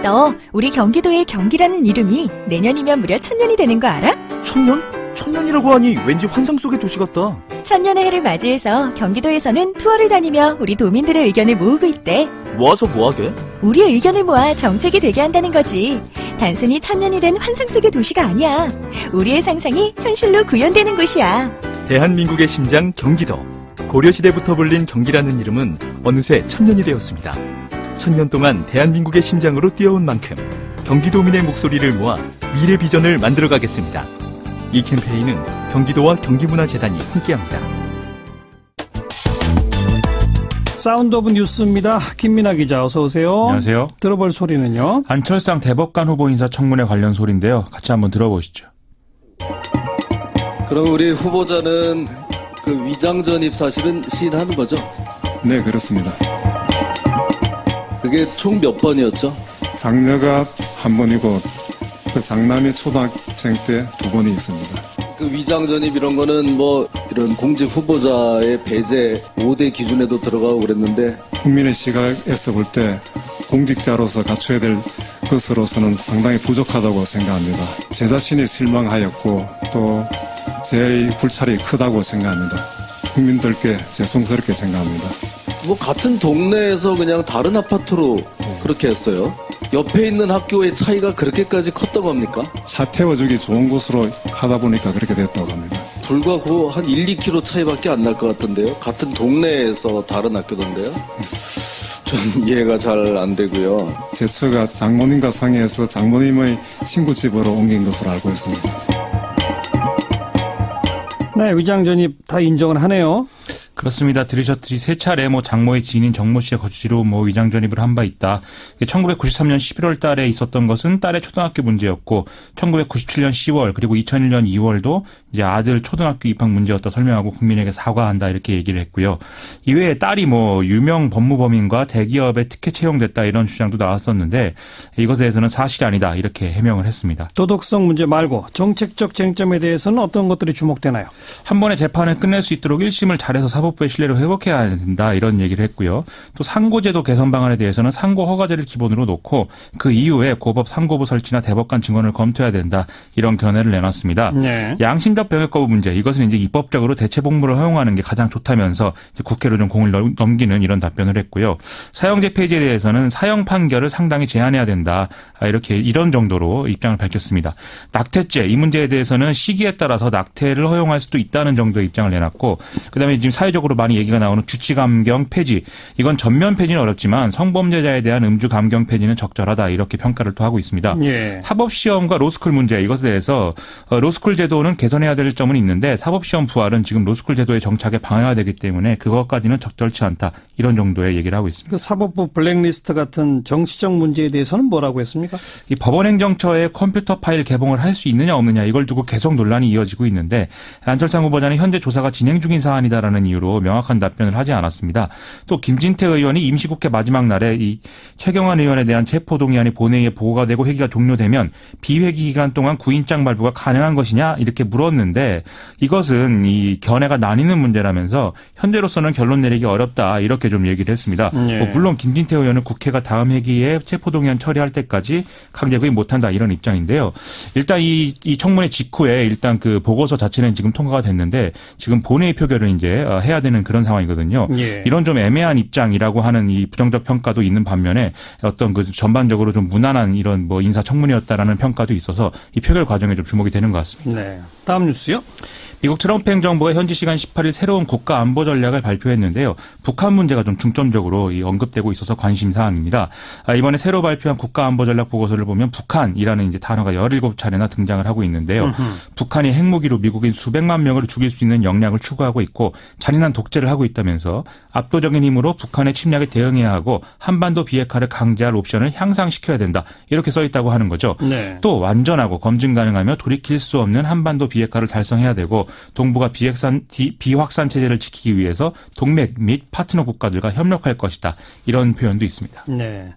너 우리 경기도의 경기라는 이름이 내년이면 무려 1000년이 되는 거 알아? 1000년? 1000년이라고 하니 왠지 환상 속의 도시 같다. 1000년의 해를 맞이해서 경기도에서는 투어를 다니며 우리 도민들의 의견을 모으고 있대. 모아서 뭐하게? 우리의 의견을 모아 정책이 되게 한다는 거지. 단순히 1000년이 된 환상 속의 도시가 아니야. 우리의 상상이 현실로 구현되는 곳이야. 대한민국의 심장 경기도. 고려시대부터 불린 경기라는 이름은 어느새 1000년이 되었습니다. 1000년 동안 대한민국의 심장으로 뛰어온 만큼 경기도민의 목소리를 모아 미래 비전을 만들어가겠습니다. 이 캠페인은 경기도와 경기문화재단이 함께합니다. 사운드 오브 뉴스입니다. 김민아 기자 어서 오세요. 안녕하세요. 들어볼 소리는요. 안철상 대법관 후보 인사청문회 관련 소리인데요. 같이 한번 들어보시죠. 그럼 우리 후보자는 그 위장 전입 사실은 시인하는 거죠? 네, 그렇습니다. 그게 총 몇 번이었죠? 장녀가 한 번이고 그 장남이 초등학생 때 2번이 있습니다. 그 위장 전입 이런 거는 뭐 이런 공직 후보자의 배제 5대 기준에도 들어가고 그랬는데 국민의 시각에서 볼 때 공직자로서 갖춰야 될 것으로서는 상당히 부족하다고 생각합니다. 제 자신이 실망하였고 또 제 불찰이 크다고 생각합니다. 국민들께 죄송스럽게 생각합니다. 뭐 같은 동네에서 그냥 다른 아파트로 그렇게 했어요. 옆에 있는 학교의 차이가 그렇게까지 컸던 겁니까? 차 태워주기 좋은 곳으로 하다 보니까 그렇게 됐다고 합니다. 불과 그 한 1, 2km 차이밖에 안 날 것 같은데요. 같은 동네에서 다른 학교던데요. 좀 이해가 잘 안 되고요. 제 처가 장모님과 상의해서 장모님의 친구 집으로 옮긴 것으로 알고 있습니다. 네, 위장 전입 다 인정을 하네요. 그렇습니다. 들으셨듯이 세 차례 장모의 지인인 정모 씨의 거주지로 위장 전입을 한 바 있다. 1993년 11월 달에 있었던 것은 딸의 초등학교 문제였고 1997년 10월 그리고 2001년 2월도 이제 아들 초등학교 입학 문제였다 설명하고 국민에게 사과한다 이렇게 얘기를 했고요. 이외에 딸이 유명 법무법인과 대기업에 특혜 채용됐다 이런 주장도 나왔었는데 이것에 대해서는 사실이 아니다 이렇게 해명을 했습니다. 도덕성 문제 말고 정책적 쟁점에 대해서는 어떤 것들이 주목되나요? 한 번에 재판을 끝낼 수 있도록 1심을 잘해서 사법부의 신뢰를 회복해야 된다 이런 얘기를 했고요. 또 상고제도 개선 방안에 대해서는 상고 허가제를 기본으로 놓고 그 이후에 고법 상고부 설치나 대법관 증언을 검토해야 된다 이런 견해를 내놨습니다. 네. 양심적 병역 거부 문제 이것은 이제 입법적으로 대체 복무를 허용하는 게 가장 좋다면서 이제 국회로 좀 공을 넘기는 이런 답변을 했고요. 사형제 폐지에 대해서는 사형 판결을 상당히 제한해야 된다 이렇게 이런 정도로 입장을 밝혔습니다. 낙태죄 이 문제에 대해서는 시기에 따라서 낙태를 허용할 수도 있다는 정도의 입장을 내놨고 그다음에 지금 사회적으로 많이 얘기가 나오는 주치감경 폐지 이건 전면 폐지는 어렵지만 성범죄자에 대한 음주 감경 폐지는 적절하다 이렇게 평가를 또 하고 있습니다. 예. 사법시험과 로스쿨 문제 이것에 대해서 로스쿨 제도는 개선해야 될 점은 있는데 사법시험 부활은 지금 로스쿨 제도의 정착에 방해가 되기 때문에 그것까지는 적절치 않다 이런 정도의 얘기를 하고 있습니다. 그 사법부 블랙리스트 같은 정치적 문제에 대해서는 뭐라고 했습니까? 이 법원행정처에 컴퓨터 파일 개봉을 할 수 있느냐 없느냐 이걸 두고 계속 논란이 이어지고 있는데 안철상 후보자는 현재 조사가 진행 중인 사안이다라는 이유로 명확한 답변을 하지 않았습니다. 또 김진태 의원이 임시국회 마지막 날에 이 최경환 의원에 대한 체포동의안이 본회의에 보고가 되고 회기가 종료되면 비회기 기간 동안 구인장 발부가 가능한 것이냐 이렇게 물었는데 이것은 이 견해가 나뉘는 문제라면서 현재로서는 결론 내리기 어렵다 이렇게 좀 얘기를 했습니다. 예. 물론 김진태 의원은 국회가 다음 회기에 체포동의안 처리할 때까지 강제 구입 못한다 이런 입장인데요. 일단 이 청문회 직후에 일단 그 보고서 자체는 지금 통과가 됐는데 지금 본회의 표결을 이제 해야 되는 그런 상황이거든요. 예. 이런 좀 애매한 입장이라고 하는 이 부정적 평가도 있는 반면에 어떤 그 전반적으로 좀 무난한 이런 인사청문회였다라는 평가도 있어서 이 표결 과정에 좀 주목이 되는 것 같습니다. 네. 다음 뉴스요. 미국 트럼프 행정부가 현지 시간 18일 새로운 국가 안보 전략을 발표했는데요. 북한 문제가 좀 중점적으로 언급되고 있어서 관심 사항입니다. 이번에 새로 발표한 국가 안보 전략 보고서를 보면 북한이라는 이제 단어가 17차례나 등장을 하고 있는데요. 북한이 핵무기로 미국인 수백만 명을 죽일 수 있는 역량을 추구하고 있고 잔인한 독재를 하고 있다면서 압도적인 힘으로 북한의 침략에 대응해야 하고 한반도 비핵화를 강제할 옵션을 향상시켜야 된다. 이렇게 써 있다고 하는 거죠. 네. 또 완전하고 검증 가능하며 돌이킬 수 없는 한반도 비핵화를 달성해야 되고 동북아 비확산 체제를 지키기 위해서 동맹 및 파트너 국가들과 협력할 것이다. 이런 표현도 있습니다. 네.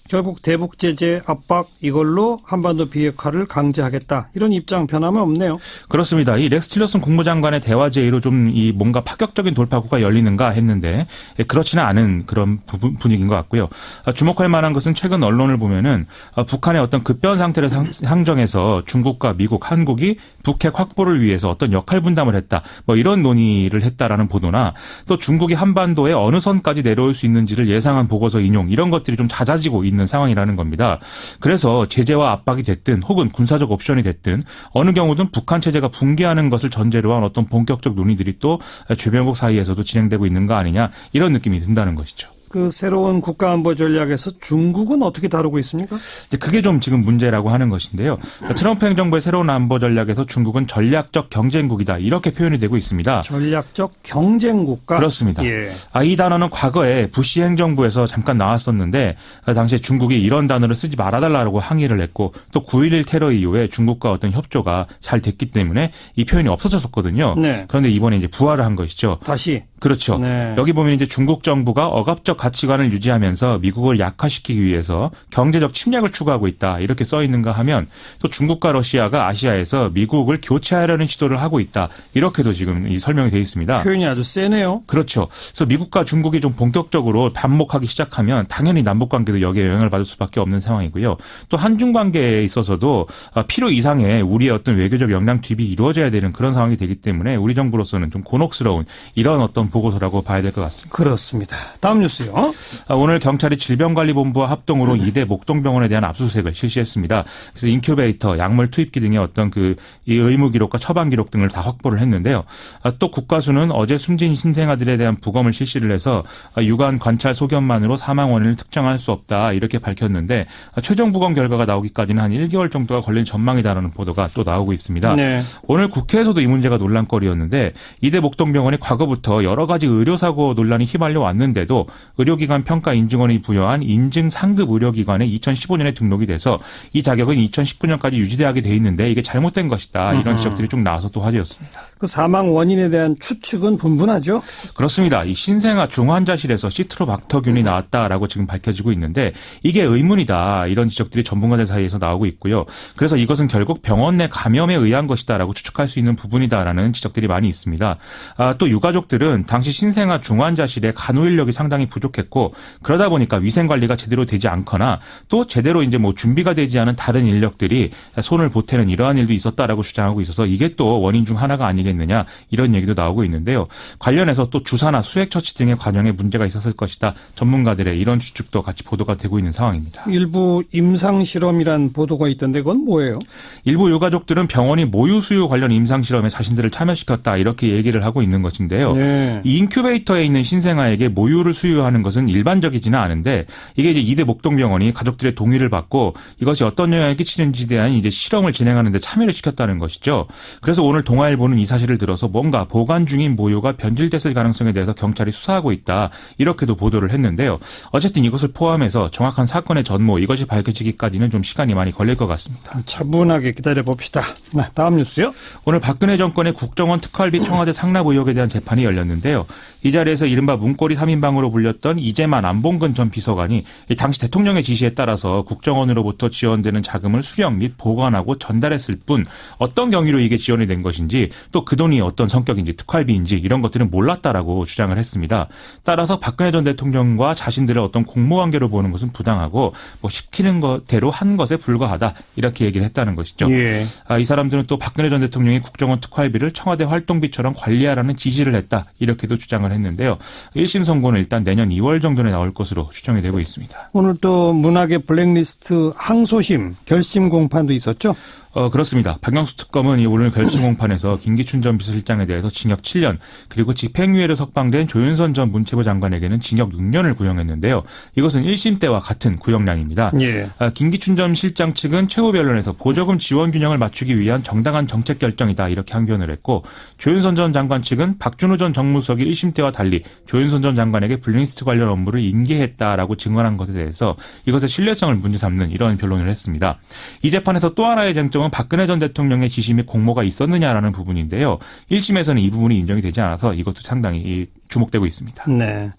결국 대북 제재 압박 이걸로 한반도 비핵화를 강제하겠다. 이런 입장 변함은 없네요. 그렇습니다. 이 렉스 틸러슨 국무장관의 대화 제의로 좀 이 뭔가 파격적인 돌파구가 열리는가 했는데 그렇지는 않은 그런 분위기인 것 같고요. 주목할 만한 것은 최근 언론을 보면은 북한의 어떤 급변 상태를 상정해서 중국과 미국, 한국이 북핵 확보를 위해서 어떤 역할 분담을 했다. 뭐 이런 논의를 했다라는 보도나 또 중국이 한반도에 어느 선까지 내려올 수 있는지를 예상한 보고서 인용 이런 것들이 좀 잦아지고 있는 상황이라는 겁니다. 그래서 제재와 압박이 됐든 혹은 군사적 옵션이 됐든 어느 경우든 북한 체제가 붕괴하는 것을 전제로 한 어떤 본격적 논의들이 또 주변국 사이에서도 진행되고 있는 거 아니냐 이런 느낌이 든다는 것이죠. 그 새로운 국가안보 전략에서 중국은 어떻게 다루고 있습니까? 그게 좀 지금 문제라고 하는 것인데요. 트럼프 행정부의 새로운 안보 전략에서 중국은 전략적 경쟁국이다 이렇게 표현이 되고 있습니다. 전략적 경쟁국가? 그렇습니다. 예. 이 단어는 과거에 부시 행정부에서 잠깐 나왔었는데 당시에 중국이 이런 단어를 쓰지 말아달라고 항의를 했고 또 9.11 테러 이후에 중국과 어떤 협조가 잘 됐기 때문에 이 표현이 없어졌었거든요. 네. 그런데 이번에 이제 부활을 한 것이죠. 다시? 그렇죠. 네. 여기 보면 이제 중국 정부가 억압적 가치관을 유지하면서 미국을 약화시키기 위해서 경제적 침략을 추구하고 있다. 이렇게 써 있는가 하면 또 중국과 러시아가 아시아에서 미국을 교체하려는 시도를 하고 있다. 이렇게도 지금 이 설명이 되어 있습니다. 표현이 아주 세네요. 그렇죠. 그래서 미국과 중국이 좀 본격적으로 반목하기 시작하면 당연히 남북 관계도 여기에 영향을 받을 수밖에 없는 상황이고요. 또 한중 관계에 있어서도 필요 이상의 우리의 어떤 외교적 역량 투입이 이루어져야 되는 그런 상황이 되기 때문에 우리 정부로서는 좀 곤혹스러운 이런 어떤 보고서라고 봐야 될 것 같습니다. 그렇습니다. 다음 뉴스요. 오늘 경찰이 질병관리본부와 합동으로 2대 목동병원에 대한 압수수색을 실시했습니다. 그래서 인큐베이터, 약물 투입기 등의 어떤 이 의무 기록과 처방 기록 등을 다 확보를 했는데요. 또 국가수는 어제 숨진 신생아들에 대한 부검을 실시를 해서 유관 관찰 소견만으로 사망 원인을 특정할 수 없다 이렇게 밝혔는데 최종 부검 결과가 나오기까지는 한 1개월 정도가 걸릴 전망이다라는 보도가 또 나오고 있습니다. 네. 오늘 국회에서도 이 문제가 논란거리였는데 2대 목동병원이 과거부터 여러 가지 의료사고 논란이 휘말려 왔는데도 의료기관 평가인증원이 부여한 인증 상급 의료기관에 2015년에 등록이 돼서 이 자격은 2019년까지 유지되게 돼 있는데 이게 잘못된 것이다. 이런 지적들이 쭉 나와서 또 화제였습니다. 그 사망 원인에 대한 추측은 분분하죠? 그렇습니다. 이 신생아 중환자실에서 시트로박터균이 나왔다라고 지금 밝혀지고 있는데 이게 의문이다. 이런 지적들이 전문가들 사이에서 나오고 있고요. 그래서 이것은 결국 병원 내 감염에 의한 것이다라고 추측할 수 있는 부분이다라는 지적들이 많이 있습니다. 또 유가족들은 당시 신생아 중환자실에 간호 인력이 상당히 부족했고 그러다 보니까 위생 관리가 제대로 되지 않거나 또 제대로 이제 뭐 준비가 되지 않은 다른 인력들이 손을 보태는 이러한 일도 있었다라고 주장하고 있어서 이게 또 원인 중 하나가 아니겠느냐 이런 얘기도 나오고 있는데요. 관련해서 또 주사나 수액 처치 등의 과정에 문제가 있었을 것이다. 전문가들의 이런 추측도 같이 보도가 되고 있는 상황입니다. 일부 임상실험이란 보도가 있던데 그건 뭐예요? 일부 유가족들은 병원이 모유 수유 관련 임상실험에 자신들을 참여시켰다 이렇게 얘기를 하고 있는 것인데요. 네. 이 인큐베이터에 있는 신생아에게 모유를 수유하는 것은 일반적이지는 않은데 이게 이제 2대 목동병원이 가족들의 동의를 받고 이것이 어떤 영향을 끼치는지에 대한 이제 실험을 진행하는 데 참여를 시켰다는 것이죠. 그래서 오늘 동아일보는 이 사실을 들어서 뭔가 보관 중인 모유가 변질됐을 가능성에 대해서 경찰이 수사하고 있다. 이렇게도 보도를 했는데요. 어쨌든 이것을 포함해서 정확한 사건의 전모 이것이 밝혀지기까지는 좀 시간이 많이 걸릴 것 같습니다. 차분하게 기다려봅시다. 다음 뉴스요. 오늘 박근혜 정권의 국정원 특활비 청와대 상납 의혹에 대한 재판이 열렸는데요. 이 자리에서 이른바 문고리 3인방으로 불렸던 이재만 안봉근 전 비서관이 당시 대통령의 지시에 따라서 국정원으로부터 지원되는 자금을 수령 및 보관하고 전달했을 뿐 어떤 경위로 이게 지원이 된 것인지 또 그 돈이 어떤 성격인지 특활비인지 이런 것들은 몰랐다라고 주장을 했습니다. 따라서 박근혜 전 대통령과 자신들의 어떤 공모관계로 보는 것은 부당하고 뭐 시키는 것대로 한 것에 불과하다 이렇게 얘기를 했다는 것이죠. 예. 이 사람들은 또 박근혜 전 대통령이 국정원 특활비를 청와대 활동비처럼 관리하라는 지시를 했다 이렇게도 주장을 했는데요. 1심 선고는 일단 내년 2월 정도에 나올 것으로 추정이 되고 있습니다. 오늘 또 문학의 블랙리스트 항소심 결심 공판도 있었죠? 그렇습니다. 박영수 특검은 오늘 결심 공판에서 김기춘 전 비서실장에 대해서 징역 7년 그리고 집행유예로 석방된 조윤선 전 문체부 장관에게는 징역 6년을 구형했는데요. 이것은 1심 때와 같은 구형량입니다. 예. 김기춘 전 실장 측은 최후 변론에서 보조금 지원 균형을 맞추기 위한 정당한 정책 결정이다 이렇게 항변을 했고 조윤선 전 장관 측은 박준우 전 정무수석이 1심 때와 달리 조윤선 전 장관에게 블랙리스트 관련 업무를 인계했다라고 증언한 것에 대해서 이것의 신뢰성을 문제 삼는 이런 변론을 했습니다. 이 재판에서 또 하나의 쟁점은 박근혜 전 대통령의 지시 및 공모가 있었느냐라는 부분인데요. 1심에서는 이 부분이 인정이 되지 않아서 이것도 상당히 주목되고 있습니다. 네.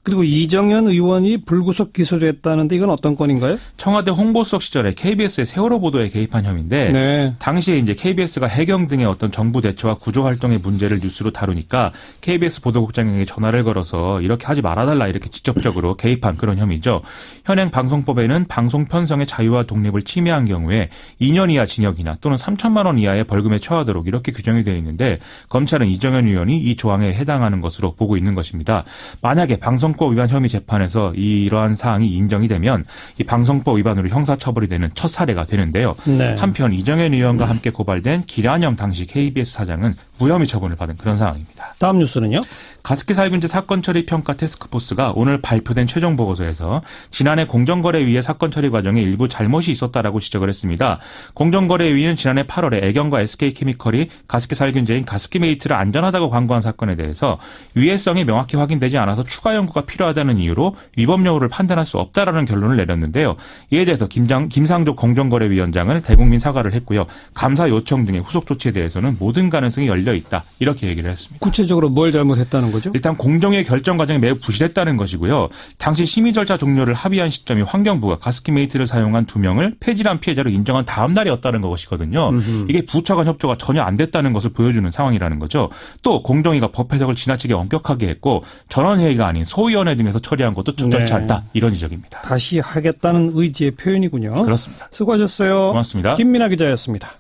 그리고 이정현 의원이 불구속 기소됐다는데 이건 어떤 건인가요? 청와대 홍보수석 시절에 KBS의 세월호 보도에 개입한 혐의인데 네. 당시에 이제 KBS가 해경 등의 어떤 정부 대처와 구조 활동의 문제를 뉴스로 다루니까 KBS 보도국장에게 전화를 걸어서 이렇게 하지 말아달라 이렇게 직접적으로 개입한 그런 혐의죠. 현행 방송법에는 방송 편성의 자유와 독립을 침해한 경우에 2년 이하 징역이나 또는 3천만 원 이하의 벌금에 처하도록 이렇게 규정이 되어 있는데 검찰은 이정현 의원이 이 조항에 해당하는 것으로 보고 있는 것입니다. 만약에 방송법 위반 혐의 재판에서 이러한 사항이 인정이 되면 이 방송법 위반으로 형사처벌이 되는 첫 사례가 되는데요. 네. 한편 이정현 의원과 함께 고발된 기란영 당시 KBS 사장은 무혐의 처분을 받은 그런 상황입니다. 다음 뉴스는요? 가습기 살균제 사건 처리 평가 태스크포스가 오늘 발표된 최종 보고서에서 지난해 공정거래위의 사건 처리 과정에 일부 잘못이 있었다라고 지적을 했습니다. 공정거래위는 지난해 8월에 애경과 SK케미컬이 가습기 살균제인 가습기메이트를 안전하다고 광고한 사건에 대해서 위해성이 명확히 확인되지 않아서 추가 연구가 필요하다는 이유로 위법 여부를 판단할 수 없다라는 결론을 내렸는데요. 이에 대해서 김상조 공정거래위원장은 대국민 사과를 했고요. 감사 요청 등의 후속 조치에 대해서는 모든 가능성이 열려 있다 이렇게 얘기를 했습니다. 구체적으로 뭘 잘못했다는 거죠? 일단 공정위의 결정 과정이 매우 부실했다는 것이고요. 당시 심의 절차 종료를 합의한 시점이 환경부가 가습기메이트를 사용한 2명을 폐질환 피해자로 인정한 다음 날이었다는 것이거든요. 이게 부처 간 협조가 전혀 안 됐다는 것을 보여주는 상황이라는 거죠. 또 공정위가 법 해석을 지나치게 엄격하게 했고 전원회의가 아닌 소위원회 등에서 처리한 것도 적절치 않다. 이런 지적입니다. 다시 하겠다는 의지의 표현이군요. 그렇습니다. 수고하셨어요. 고맙습니다. 김민아 기자였습니다.